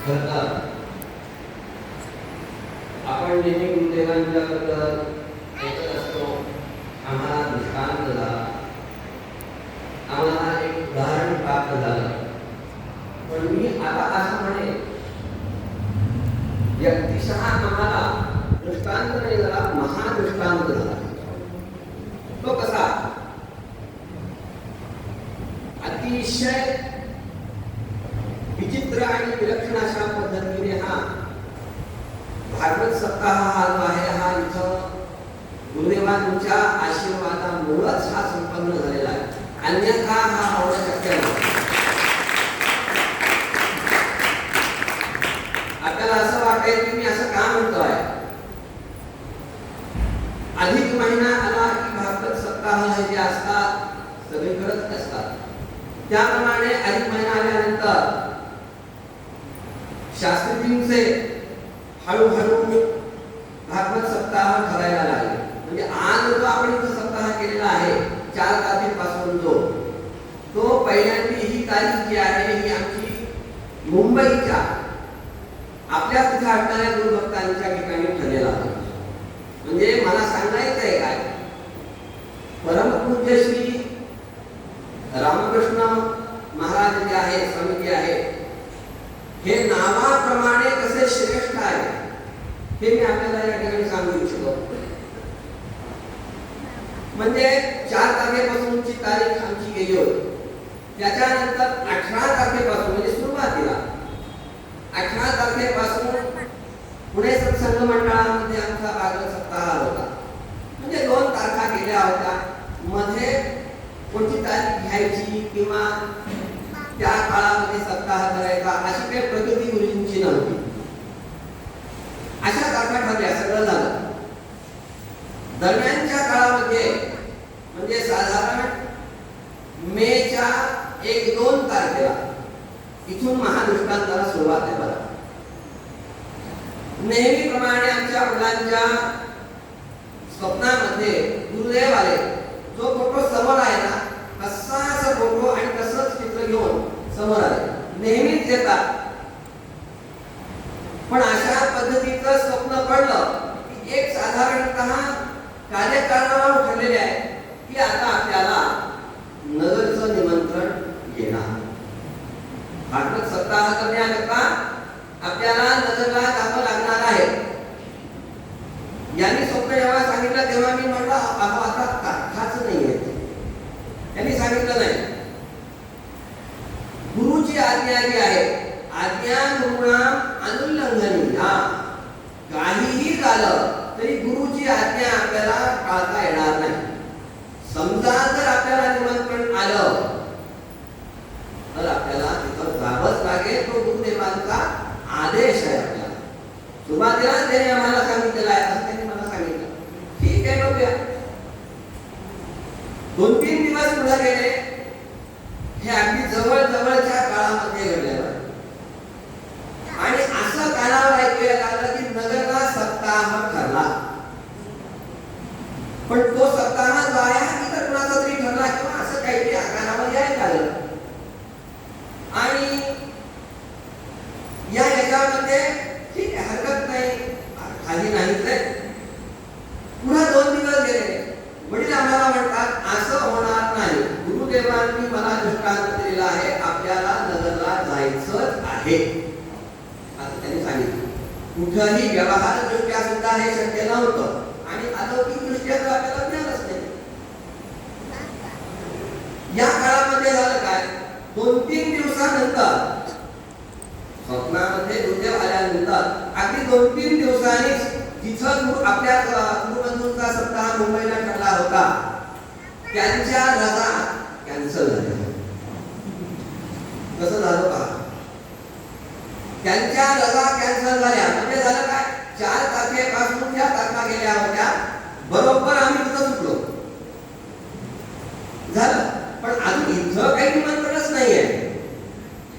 खरं आपण नेहमी गुरुदेवांच्याबद्दल ऐकत असतो, आम्हाला दृष्टांत झाला, आम्हाला एक उदाहरण प्राप्त झालं. पण मी आता असं म्हणेन, व्यक्तिशः आम्हाला दृष्टांत नाही झाला, महादृष्टांत झाला. तो कसा? अतिशय विचित्र आणि विलक्षण अशा पद्धतीने हा भागवत सप्ताह हा जो आहे हा इथं गुरुदेवांच्या आशीर्वादामुळेच हा संपन्न झालेला आहे. अन्यथा हा होणं शक्य नाही. आपल्याला असं वाटेल की मी असं का म्हणतोय, अधिक महिना आला की भागवत सप्ताह हे जे असतात सगळे करत असतात, त्याप्रमाणे अधिक महिना आल्यानंतर शास्त्रीजींचे हळूहळू भागवत सप्ताह ठरायला लागले. म्हणजे आज जो आपण इथं सप्ताह केलेला आहे 4 तारखेपासून तो पहिल्यांदी ही तारीख जी आहे ही आमची मुंबईच्या आपल्या तिथे असणाऱ्या गुरुभक्तांच्या ठिकाणी ठरलेला आहे. म्हणजे मला सांगायचं आहे काय, परमपूज्य श्री रामकृष्ण महाराज जे आहे, स्वामी जे आहे, हे नावाप्रमाणे कसे श्रेष्ठ आहे हे मी आपल्याला या ठिकाणी सांगू इच्छितो. म्हणजे 4 तारखेपासूनची तारीख आमची गेली होती. त्याच्यानंतर 18 तारखेपासून म्हणजे सुरुवातीला 18 तारखेपासून पुणे सत्संग मंडळामध्ये आमचा भागवत सप्ताह होता. म्हणजे 2 तारखा गेल्या होत्या. मध्ये कोणती तारीख घ्यायची किंवा त्या काळामध्ये सप्ताह करायचा अशी काही प्रगती गुरुजींची नव्हती. अशा तारखा ठरल्या, सगळं झालं. दरम्यानच्या काळामध्ये म्हणजे साधारण मेच्या 1-2 तारखेला इथून महादृष्टांताला सुरुवात आहे. बघा, नेहमीप्रमाणे आमच्या मुलांच्या स्वप्नामध्ये गुरुदेव आले. जो फोटो समोर आहे ना तसाच फोटो आणि तसंच चित्र घेऊन समोर आले. नेहमीच येतात. पण अशा पद्धतीचं स्वप्न पडलं की एक साधारणतः कार्यकारणावर ठरलेले आहे की आता आपल्याला नगरचं निमंत्रण येणार. भागवत सप्ताह करण्याकरता आपल्याला नगरला जावं लागणार आहे. यांनी स्वप्न जेव्हा सांगितलं तेव्हा मी म्हटलं अहो आता तारखाच नाही आहे. त्यांनी सांगितलं नाही. गुरुची आज्ञा जी आहे, आज्ञा गुरुणाम अनुल्लंघनीया. काहीही झालं तरी गुरुची आज्ञा आपल्याला टाळता येणार नाही. समजा जर आपल्याला निमंत्रण आलं तर आपल्याला तिथं जावंच लागेल. तो गुरुदेवांचा आदेश आहे. आपल्याला सुरुवातीला त्यांनी आम्हाला सांगितलेलं आहे असं त्यांनी मला सांगितलं. ठीक आहे, बघूया. 2-3 दिवस पुढे गेले. हे अगदी जवळच्या काळामध्ये घडलेलं आणि असं कानावर ऐकूया लागलं की नगरला सप्ताह ठरला. पण तो सप्ताह जो आहे इतर कुणाचा तरी ठरला किंवा असं काहीतरी कानावर यायला लागलं. आणि याच्यामध्ये ठीक आहे, हरकत नाही, खाली नाहीच आहे. पुन्हा 2 दिवस गेले. वडील आम्हाला म्हणतात असं होणार नाही. गुरुदेवांनी मला दृष्टांत दिलेला आहे, आपल्याला नगरला जायचंच आहे असं त्यांनी सांगितलं. कुठंही व्यवहारदृष्ट्या सुद्धा हे शक्य नव्हतं आणि अलौकिक दृष्ट्या तर आपल्याला ज्ञानच नाही. या काळामध्ये झालं काय, 2-3 दिवसानंतर स्वप्नामध्ये गुरुदेव आल्यानंतर अगदी 2-3 दिवसांनीच जिथं आपल्या गुरुबंधूंचा सप्ताह मुंबईला ठरला होता त्यांच्या रजा कॅन्सल झाल्या. कसं झालं पहा. त्यांच्या रजा कॅन्सल झाल्या म्हणजे झालं काय, 4 तारखेपासून ज्या तारखा गेल्या होत्या बरोबर आम्ही तिथं सुटलो झालं. पण अजून इथं काही निमंत्रणच नाहीये.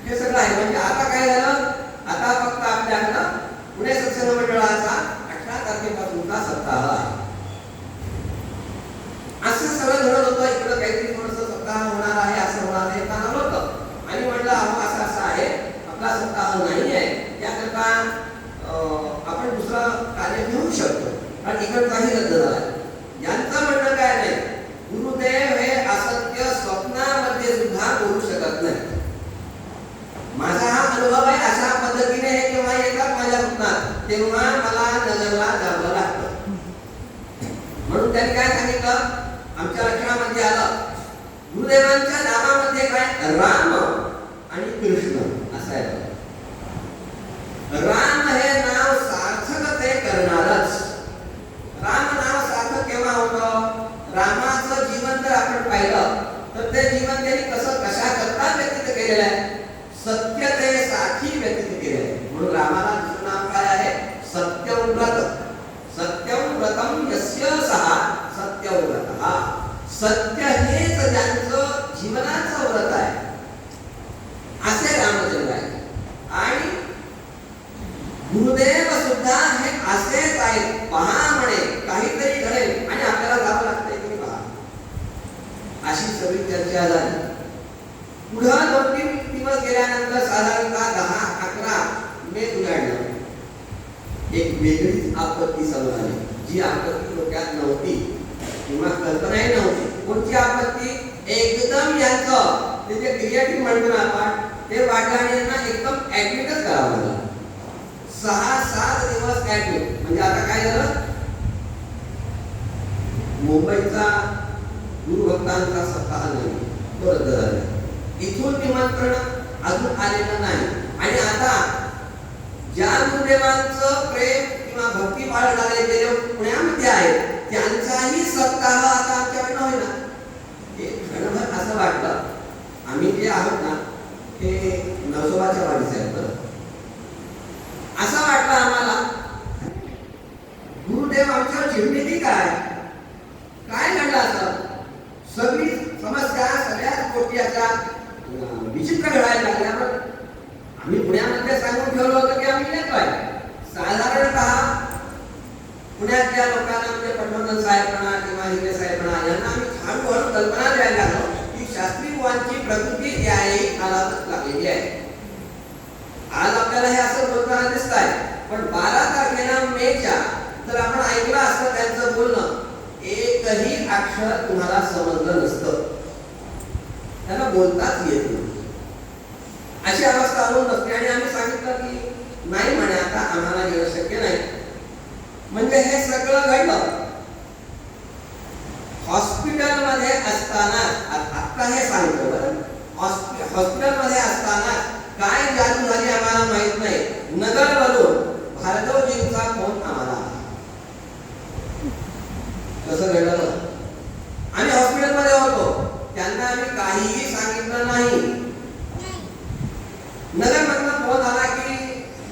हे सगळं आहे. म्हणजे आता काय झालं, आता फक्त आपल्याकडं पुणे सत्संग मंडळाचा 18 तारखेपासूनचा सप्ताह आहे. असं सगळं घडत होतं. इकडं काहीतरी थोडंसं सप्ताह होणार आहे, असं होणार आहे का नव्हतं. आणि म्हटलं अहो असं आहे, आपला सप्ताह नाही आहे. आपण दुसरं कार्य घेऊ शकतो, कारण इकडचाही रद्द झाला. यांचं म्हणणं काय नाही, गुरुदेव हे असत्य स्वप्नामध्ये सुद्धा बोलू शकत नाही. माझा हा अनुभव आहे, अशा पद्धतीने हे जेव्हा येतात माझ्या स्वप्नात तेव्हा मला नगरला जावं लागतं. म्हणून त्यांनी काय सांगितलं, आमच्या लक्षणामध्ये आलं, गुरुदेवांच्या नावामध्ये काय राम आणि कृष्ण असं आहे. राम हे नाव सार्थक ते करणारच. राम नाव सार्थक केव्हा होतं, रामाचं जीवन जर आपण पाहिलं तर ते जीवन त्यांनी कसं कशा करता व्यतीत केलेलं आहे, सत्यतेसाठी व्यतीत केलेलं आहे. म्हणून रामाला दुसरं नाव काय आहे, सत्यव्रत. सत्यव्रतम यस्य सः सत्यव्रतः. सत्य हेच ज्यांचं जीवनाचं व्रत आहे असे रामचंद्र आहे. आणि गुरुदेव सुद्धा हे असेच आहेत. पहा म्हणे काहीतरी घडेल आणि आपल्याला जावं लागतंय की पहा. अशी सगळी चर्चा झाली. पुढं 2-3 दिवस गेल्यानंतर साधारणतः 10-11 मे उजाडलं. एक वेगळीच आपत्ती समोर आली, जी आपत्ती डोक्यात नव्हती किंवा कल्पनाही नव्हती. कोणती आपत्ती, एकदम यांचं ते जे क्रिएटिव्ह म्हणतो ना आपण, ते वाढलं आणि यांना एकदम ऍडमिटच करावं लागलं. 6-7 दिवस ऍडमिट. म्हणजे आता काय झालं, मुंबईचा गुरुभक्तांचा सप्ताह नाही तो रद्द झाला. इथून निमंत्रण अजून आलेलं नाही. आणि आता ज्या गुरुदेवांचं प्रेम किंवा भक्ती बाळ झाले जे पुण्यामध्ये आहेत त्यांचाही सप्ताह आता आमच्याकडनं होईना. एक क्षणभर असं वाटलं, आम्ही जे आहोत ना ते नरसोबाच्या वाडीचे आहेत. असं वाटलं आम्हाला, गुरुदेव आमच्यावर चिडलेली काय घडलं असं. सगळी समस्या सगळ्याच गोष्टी अशा विचित्र घडायला लागल्या. आम्ही पुण्यामध्ये सांगून ठेवलं होतं की आम्ही येतोय. साधारणतः पुण्यातल्या लोकांना म्हणजे पटवर्धन साहेब म्हणा किंवा हिरे साहेब म्हणा यांना आम्ही हळूहळू कल्पना द्यायला लागलो की शास्त्री बुवांची प्रकृती याही कालावधीत लागलेली आहे. आज आपल्याला हे असं बोलताना दिसत आहे, पण 12 तारखेला मेच्या जर आपण ऐकलं असतं त्यांचं बोलणं, एकही अक्षर तुम्हाला समजलं नसतं. त्यांना बोलताच येत नाही. अशी अवस्था होऊन नसते. आणि आम्ही सांगितलं की नाही म्हणे आता आम्हाला येणं शक्य नाही. म्हणजे हे सगळं घडलं हॉस्पिटलमध्ये असताना. आता हे सांगतो बरं, हॉस्पिटलमध्ये असताना काय जादू झाली आम्हाला माहित नाही. नगरवरून भार्गवजींचा फोन आम्हाला आला. कसं घडलं, आम्ही हॉस्पिटलमध्ये होतो, त्यांना आम्ही काहीही सांगितलं नाही. नगरमधून फोन आला की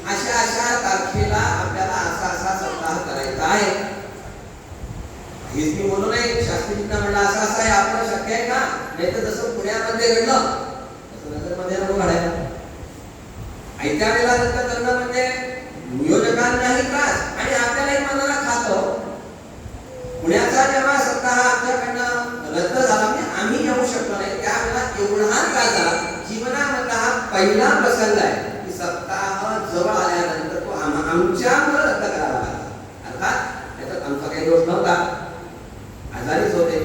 अशा तारखेला आपल्याला असा सप्ताह करायचा आहे. हेच मी बोलू नाही, शास्त्रीजींना म्हणलं असं आहे, आपलं शक्य आहे का, नाही तर जसं पुण्यामध्ये घडलं तसं नगरमध्ये नको घडायला. ऐत्या वेळेला रद्द करणं म्हणजे नियोजकांनाही त्रास आणि आपल्यालाही मनाला खातं. पुण्याचा जेव्हा सप्ताह आमच्याकडनं रद्द झाला म्हणजे आम्ही येऊ शकलो नाही, त्यावेळेला एवढा त्रास झाला. जीवनामधला हा पहिला प्रसंग आहे की सप्ताह जवळ आल्यानंतर तो आमच्यामुळे रद्द करावा लागला. अर्थात त्याच्यात आमचा काही दोष नव्हता, आजारीच होते.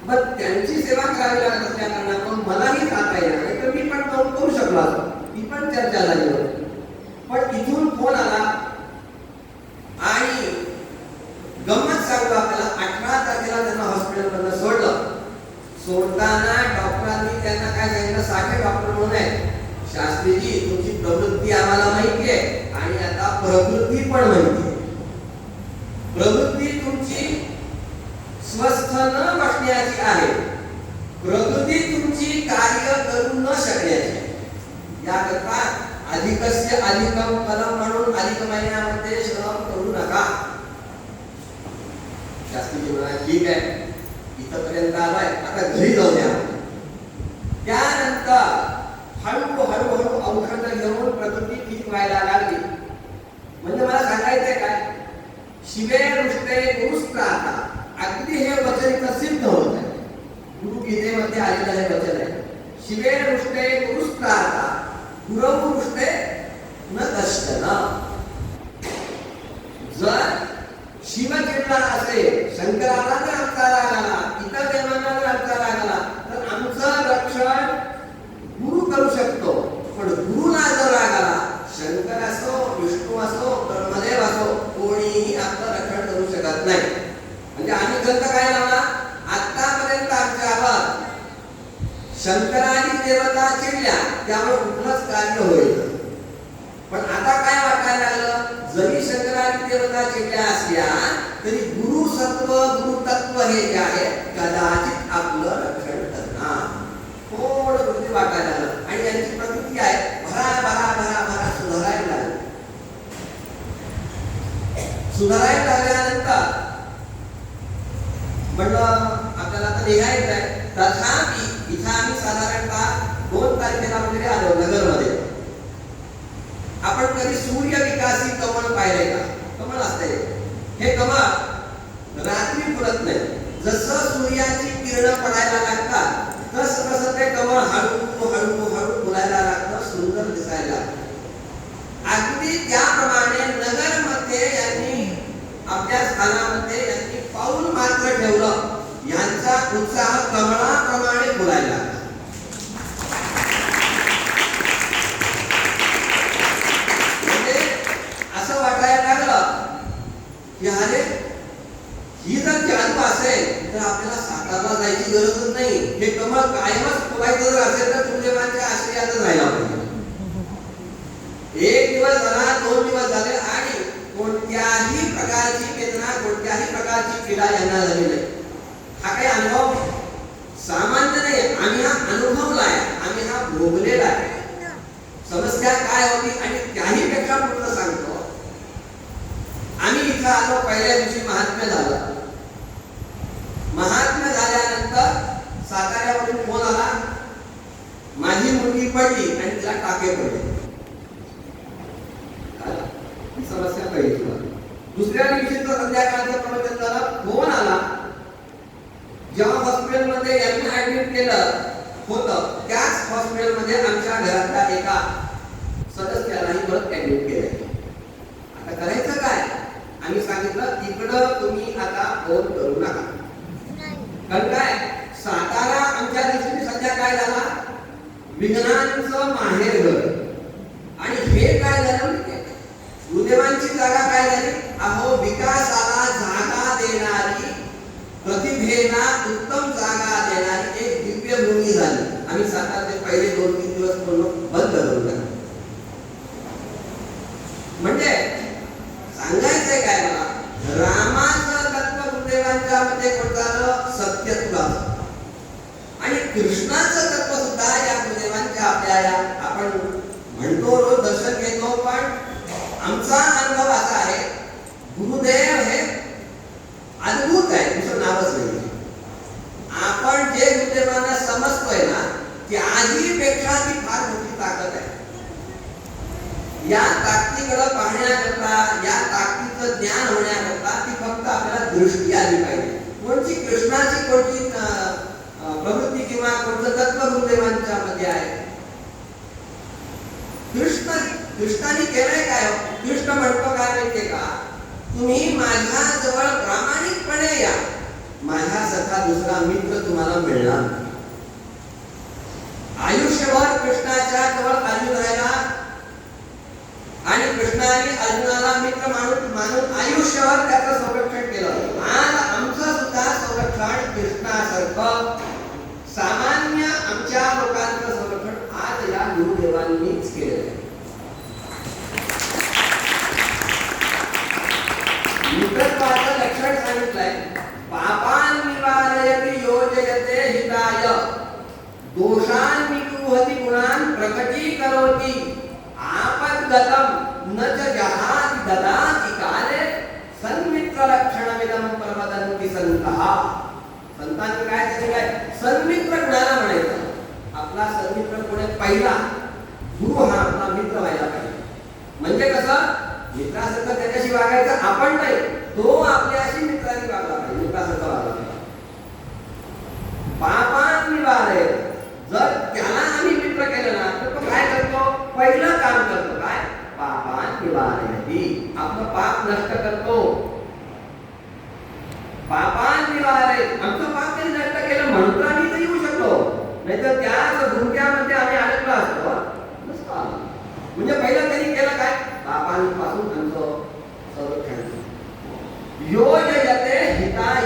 मग त्यांची सेवा करावी लागत असल्या कारणानं मलाही जाता येणार नाही, तर मी पण करू शकलो असतो. ती पण चर्चा झाली होती. पण इथून फोन आला आणि गंमत सांगतो आपल्याला, 18 तारखेला त्यांना हॉस्पिटलमधनं सोडलं. सोडताना डॉक्टरांनी त्यांना काय सांगितलं, 60 डॉक्टर म्हणून आहे, शास्त्रीजी तुमची प्रवृत्ती आम्हाला माहिती आहे आणि आता प्रवृत्ती पण माहिती आहे. प्रवृत्ती तुमची स्वस्थ न बसण्याची आहे, प्रकृती तुमची कार्य करू न शकण्याची. याकरता अधिकस्य अधिकम फलम म्हणून अधिक महिन्यामध्ये श्रम करू नका. शास्त्रीजी म्हणाले ठीक आहे, इथपर्यंत आलाय, आता घरी जाऊ द्या. त्यानंतर हळूहळू औषध घेऊन प्रकृती ठीक व्हायला लागली. म्हणजे मला सांगायचंय काय, शिवे रुष्टे गुरुस्त्राता. अगदी हे वचन इथं सिद्ध होत आहे. गुरुगीतेमध्ये आलेलं हे वचन आहे. शिवे रुष्टे गुरुस्त्राता गुरव रुष्टे न दश. कश्चन. जर शिव चिडला असेल, शंकराला जर आमचा राग आला, इतर देवांना जर आमचा राग आला, तर आमचं रक्षण गुरु करू शकतो. पण गुरुला जर राग आला, शंकर असो, विष्णू असो, ब्रह्मदेव असो, कोणीही आपलं रक्षण करू शकत नाही. म्हणजे आम्ही ग्रंथ काय लावला, आतापर्यंत आमच्यावर शंकरादी देवता चिडल्या, त्यामुळे कुठलंच कार्य होईल. पण आता काय वाटायला लागलं, जरी शंकरादी देवता चिडल्या असल्या तरी गुरु सत्व, गुरु तत्व हे जे आहे कदाचित आपलं रक्षण करणार. थोडं वृत्ती वाटायला लागलं. आणि यांची प्रकृती आहे भरा भरा भरा भरा सुधारायला लागली. सुधारायला लागल्यानंतर म्हणलं आपल्याला आता निघायचं आहे. तथापि इथं आम्ही साधारणतः 2 तारखेला वगैरे आलो नगरमध्ये. आपण कधी सूर्य विकासी कमळ पाहिले का? कमळ असते, हे कमळ रात्री फुलत नाही. जसं सूर्याची किरण पडायला लागतात तसं तसं ते कमळ हळू हळू हळू फुलायला लागतं, सुंदर दिसायला लागतं. अगदी त्याप्रमाणे नगरमध्ये यांनी आपल्या स्थानामध्ये यांनी पाऊल मात्र ठेवलं. यांचा उत्साह कमळाप्रमाणे फुलायला लागला. म्हणजे असं वाटायला लागलं की अरे ही जर जादू असेल तर आपल्याला सातारला जायची गरजच नाही. हे कमळ कायमच फुलायचं जर असेल तर तुमच्या आश्रयातच राहायला पाहिजे. 1 दिवस झाला, 2 दिवस झाले आणि कोणत्याही प्रकारची वेदना, कोणत्याही प्रकारची पीडा यांना झाली नाही. हा काही अनुभव सामान्य नाही, आम्ही हा अनुभवला आहे, आम्ही हा भोगलेला आहे. समस्या काय होती आणि त्याही पेक्षा पूर्ण सांगतो. आम्ही इथं आलो, पहिल्या दिवशी महात्म्य झालं. महात्म्य झाल्यानंतर साताऱ्यावरून फोन आला, माझी मुलगी पडली आणि तिला टाके पडले. समस्या पहिली. दुसऱ्या दिवशी संध्याकाळच्या प्रवचनाला फोन आला. जेव्हा हॉस्पिटलमध्ये यांना ऍडमिट केलं होतं त्याच हॉस्पिटलमध्ये आमच्या घरातल्या एका सदस्यालाही परत ऍडमिट केलं. आता करायचं काय? आम्ही सांगितलं तिकडं तुम्ही आता फोन करू नका. कारण काय, सातारा आमच्या दृष्टीने सध्या काय झाला, विज्ञानाचं माहेर घर. आणि हे काय झालं, गुरुदेवांची जागा काय झाली, अहो विकासाला जागा देणारी, प्रतिभेला उत्तम जागा देणारी एक दिव्य भूमी झाली. आम्ही सातारचे पहिले 2-3 दिवस पूर्ण बंद करून टाकले. म्हणजे सांगायचंय काय मला, रामाचं तत्व गुरुदेवांच्या मध्ये कोणतं सत्यत्वाचं, आणि कृष्णाचं तत्व सुद्धा या गुरुदेवांच्या आपल्या आपण म्हणतो, रोज दर्शन घेतो. पण आमचा अनुभव असा आहे, गुरुदेव हे अद्भुत आहे, दुसरं नावच नाही. आपण जे गुरुदेवांना समजतोय ना त्याही पेक्षा ती फार मोठी ताकद आहे. या ताकदीकडे पाहण्याकरता, या ताकदीचं ज्ञान होण्याकरता ती फक्त आपल्याला दृष्टी आली पाहिजे. कोणती कृष्णाची कोणती प्रवृत्ती किंवा कोणतं तत्व गुरुदेवांच्या मध्ये आहे. कृष्णाने केलंय काय? कृष्ण म्हणतो काय माहितीये का, तुम्ही माझ्या जवळ प्रामाणिकपणे या, माझ्यासारखा दुसरा मित्र तुम्हाला मिळणार. आयुष्यभर कृष्णाच्या जवळ अर्जुन राहिला आणि कृष्णाने अर्जुनाला मित्र मानून आयुष्यभर त्याचं संरक्षण केलं. आज आमचं सुद्धा संरक्षण कृष्णासारखं सामान्य आमच्या लोकांचं संरक्षण आज या गुरुदेवांनीच केलं. मित्रत्वाचं लक्षण सांगितलंय, पापान निवारयति योजयते हिताय, दोषान निकुहति गुणान प्रकटीकरोति, आपद्गतम न च जहाति ददाति काले, सन्मित्र लक्षणमिदं प्रवदन्ति सन्तः. संतांनी काय सांगितलंय, सन्मित्र कुणाला म्हणायचं. आपला सन्मित्र कोण आहे, पहिला गुरु हा आपला मित्र व्हायला पाहिजे. म्हणजे कसं, मित्रासारखं त्याच्याशी वागायचं आपण नाही, तो आपल्याशी मित्रांनी वागला पाहिजे, मित्रासारखं वागला पाहिजे. पापान निवारय, जर त्याला आम्ही मित्र केलं ना तर तो काय करतो, पहिलं काम करतो काय, पापान आपलं पाप नष्ट करतो. पापांनिवारे आमचं पाप त्यांनी नष्ट केलं म्हणून तर आम्ही इथे येऊ शकतो, नाहीतर त्याच धुंक्यामध्ये आम्ही अडकलो असतो नसतो आलो. म्हणजे पहिलं त्यांनी केलं काय, पापांपासून आमचं संरक्षण. योजयते हिताय,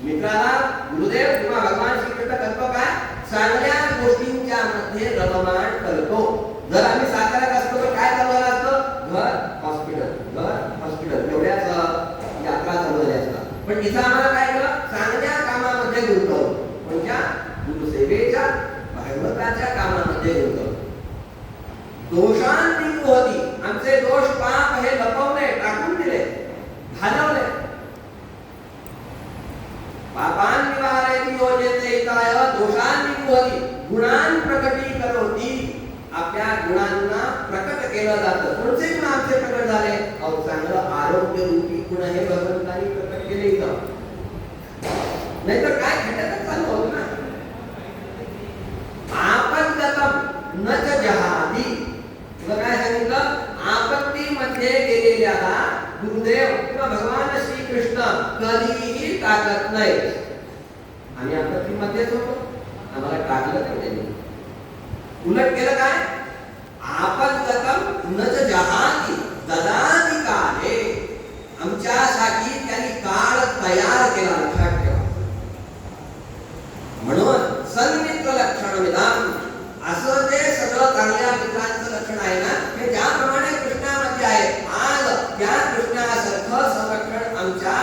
मित्राला गुरुदेव किंवा भगवान श्रीकृष्ण करतो काय, चांगल्या गोष्टींच्या मध्ये रममाण करतो. जर आम्ही साताऱ्यात असतो तर काय चालू झालं असतं, घर हॉस्पिटल एवढ्याच यात्रा चालू झाल्या असतात. पण इथं आम्हाला काय केलं, चांगल्या कामामध्ये गुंतवलं, म्हणजे गुरुसेवेच्या भागवताच्या कामामध्ये गुंतवलं. दोषांनी होती, आमचे दोष पाप हे लपवले, टाकून दिले, घालवले. पापांनिवारयति योजयते हिताय दोषांनी होती, गुणान प्रकटी करोति, आपल्या गुणांना प्रकट केलं जातं. कोणते गुण आमचे प्रकट झाले, अहो चांगलं आरोग्य रूपी गुण हे भगवंतांनी प्रकट केले इथं. नाहीतर काय खड्ड्यातच चालू होतं ना. आपद्गतम न च जहाति, तुला काय सांगितलं, आपत्तीमध्ये गेलेल्याला गुरुदेव किंवा भगवान श्रीकृष्ण कधीही टाकत नाही. आम्ही आपत्तीमध्येच होतो, आम्हाला टाकलं नाही त्यांनी. उलट केलं काय, आपद्गतम न च जहाति ददाति काले, आमच्यासाठी त्यांनी काळ तयार केला, लक्षात ठेवा. म्हणून सन्मित्र लक्षणमिदं, असं ते सगळं चांगल्या मित्रांचं लक्षण आहे ना, हे ज्याप्रमाणे कृष्णामध्ये आहे, आज त्या कृष्णासारखं संरक्षण आमच्या.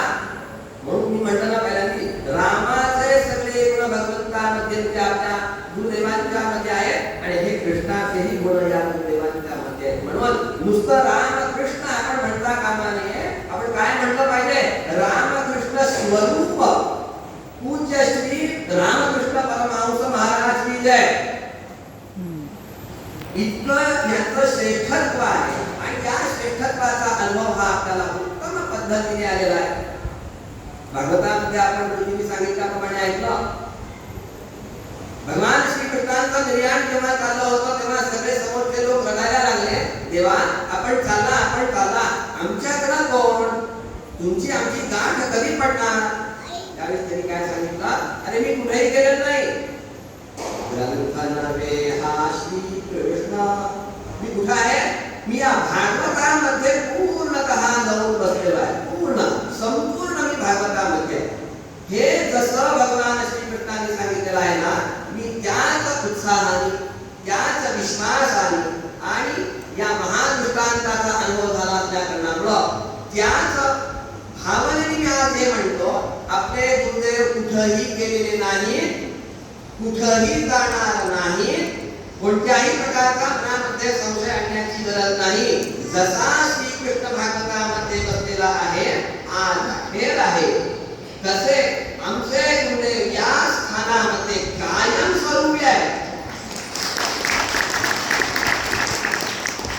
म्हणून मी म्हटलं ना पहिल्यांदी, रामाचे सगळे गुण भगवंतामध्ये आपल्या गुरुदेवांच्या मध्ये आहेत आणि हे कृष्णाचेही गुण या गुरुदेवांच्या मध्ये आहेत. म्हणून नुसतं रामकृष्ण आपण म्हणता कामा नये, आपण काय म्हटलं पाहिजे, रामकृष्ण स्वरूप पूज्य श्री रामकृष्ण परमहंस महाराज की जय. इतकं याचं श्रेष्ठत्व आहे आणि या श्रेष्ठत्वाचा अनुभव हा आपल्याला उत्तम पद्धतीने आलेला आहे. भागवतामध्ये आपण गुरुजींनी सांगितल्याप्रमाणे ऐकलं, भगवान श्रीकृष्णांचं निर्याण जेव्हा चाललं होतं तेव्हा सगळे समोरचे लोक रडायला लागले, देवा आपण चालला, आमच्याकडे कोण, तुमची आमची गाठ कधी पडणार. त्यावेळेस त्यांनी काय सांगितलं, अरे मी कुठेही गेलेलो नाही, हा श्रीकृष्ण मी कुठे आहे, मी या भागवतामध्ये पूर्णतः जाऊन बसलेलो आहे, संपूर्ण मी भागवतामध्ये. हे जसं भगवान श्रीकृष्णाने सांगितलेलं आहे ना, मी त्याच उत्साहाने, त्याच विश्वासाने आणि या महान दृष्टांताचा अनुभव झाला असल्या कारणामुळं त्याच भावनेने मी आज हे म्हणतो, आपले गुरुदेव कुठेही गेलेले नाहीत, कुठेही जाणार नाहीत, कोणत्याही प्रकारचा मनामध्ये संशय आणण्याची गरज नाही. जसा श्रीकृष्ण भागवतामध्ये बसलेला आहे, आज खेळ आहे, तसे आमचे गुरुदेव या स्थानामध्ये कायम स्वरूपी आहे.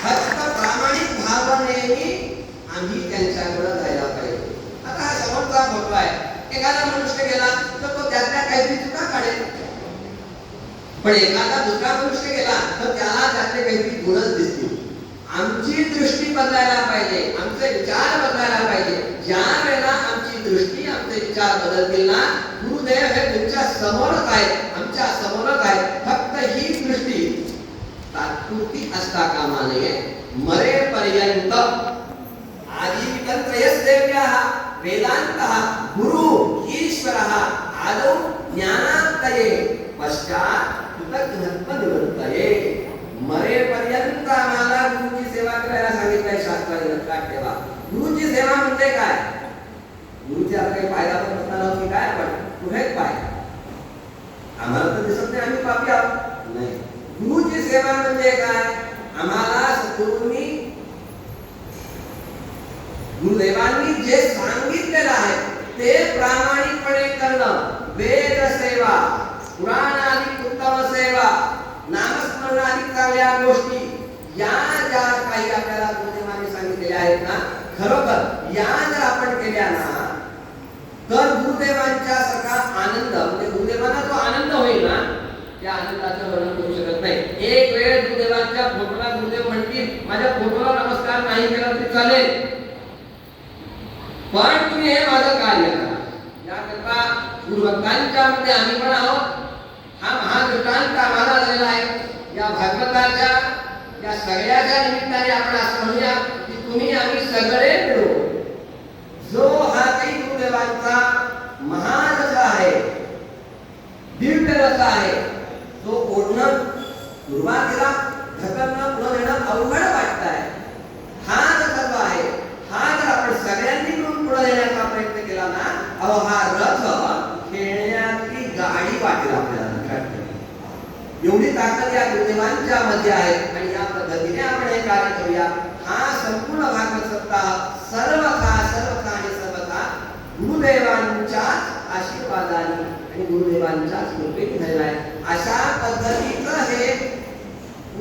फक्त प्रामाणिक भावनेने आम्ही त्यांच्याकडे जायला पाहिजे. आता हा समोरचा फोटो आहे, एखादा मनुष्य गेला तर तो त्यातल्या काहीतरी चुका काढेल, पण एखादा दुसरा मनुष्य गेला तर त्याला त्यातले काहीतरी गुणच दिसतील. आमची दृष्टी बदलायला पाहिजे, आमचे विचार बदलायला पाहिजे. ज्या वेळेला आमची दृष्टी, आमचे विचार बदलतील ना, गुरुदेव हे तुमच्या समोरच आहेत, आमच्या समोरच आहेत. फक्त ही दृष्टी तात्पुरती असता कामा नये, मरेपर्यंत. आदिवितंत्रयस्देव्याः वेदान्तः गुरु ईश्वरः आदौ ज्ञानान्तये पश्चात कृतज्ञत्व निवृत्तये. मरेपर्यंत आम्हाला गुरुची सेवा करायला सांगितलंय शास्त्राने, लक्षात ठेवा. गुरुची सेवा म्हणजे काय, गुरुची आता काही फायदा पण नसताना की काय, पण कुठेच पाय आम्हाला तर दिसत नाही, आम्ही पापी आहोत नाही. गुरुची सेवा म्हणजे काय, आम्हाला सद्गुरूंनी गुरुदेवांनी जे सांगितलेलं आहे ते प्रामाणिकपणे करणं. वेद सेवा, पुराणादी उत्तम सेवा, नामस्मरणादी चांगल्या गोष्टी, या ज्या काही आपल्याला गुरुदेवांनी सांगितलेल्या आहेत ना, खरोखर या जर आपण केल्या ना, तर गुरुदेवांच्या सारखा आनंद, म्हणजे गुरुदेवांना जो आनंद होईल ना, त्या आनंदाचं वर्णन करू शकत नाही. एक वेळ गुरुदेवांच्या फोटोला गुरुदेव म्हणतील, माझ्या फोटोला नमस्कार नमस्कार नाही केला तरी चालेल, पण तुम्ही हे माझं कार्य करा. याकरता गुरुभक्तांच्या मध्ये आम्ही पण आहोत. हा महादृष्टांत आम्हाला आलेला आहे. या भागवताच्या या सगळ्याच्या निमित्ताने आपण असं म्हणूया की तुम्ही आम्ही सगळे मिळून जो हा काही गुरुदेवांचा महान रस आहे, दिव्य रस आहे, तो ओढणं सुरुवातीला ढकलणं पुढे नेणं अवघड वाटत आहे. हा रथ जो आहे, हा जर आपण सगळ्यांनी मिळून पुढे नेण्याचा प्रयत्न केला ना, अहो हा रथ खेळण्याची गाडी वाटेल आपल्याला. एवढी ताकद या गुरुदेवांच्या मध्ये आहे आणि या पद्धतीने आपण हे कार्य करूया. हा संपूर्ण भागवत सप्ताह सर्वथा आणि सर्वथा गुरुदेवांच्याच आशीर्वादाने आणि गुरुदेवांच्याच कृपेने झालेला आहे. अशा पद्धतीचं हे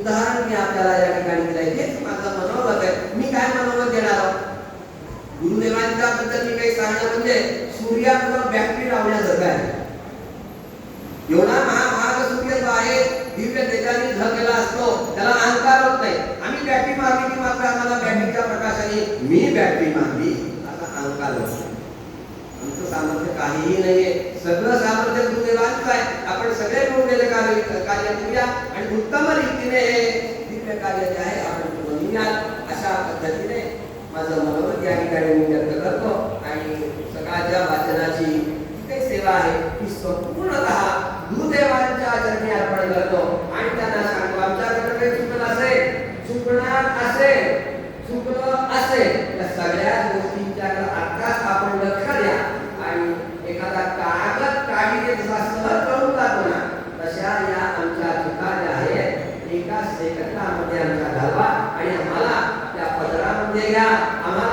उदाहरण मी आपल्याला या ठिकाणी दिलंय. हेच माझं मनोगत आहे. मी काय मनोगत देणार आहोत? गुरुदेवांच्या बद्दल मी काही सांगणं म्हणजे सूर्यापुढं बॅटरी लावण्यासारखं आहे. एवढा महाभाग सूर्य जो आहे, दिव्य तेजाने झालेला असतो, त्याला अहंकार होत नाही. आम्ही बॅटरी मारली की मात्र आम्हाला बॅटरीच्या प्रकाशाने मी बॅटरी मारली असा अहंकार होतो. आमचं सामर्थ्य काहीही नाहीये. सगळं सामर्थ्य गुरुदेवांचं आहे. आपण सगळे मिळून कार्य करूया आणि उत्तम रीतीने हे दिव्य कार्य जे आहे आपण करूया. अशा पद्धतीने माझं मनोगत या ठिकाणी मी व्यक्त करतो आणि सकाळच्या वाचनाची काही सेवा आहे ती संपूर्णतः गुरुदेवांच्या चरणी अर्पण करतो आणि त्यांना सांगतो आमच्याकडे काही चुकलं असेल, चुकणार असेल त्या सगळ्या गोष्टींच्या आत्ताच आपण लक्ष द्या आणि एखादा कागद काढीने जसा सहज करून जातो ना, तशा या आमच्या चुका ज्या आहेत एका सेकंदामध्ये आमच्या घालवा आणि आम्हाला त्या पदरामध्ये घ्या. आम्हाला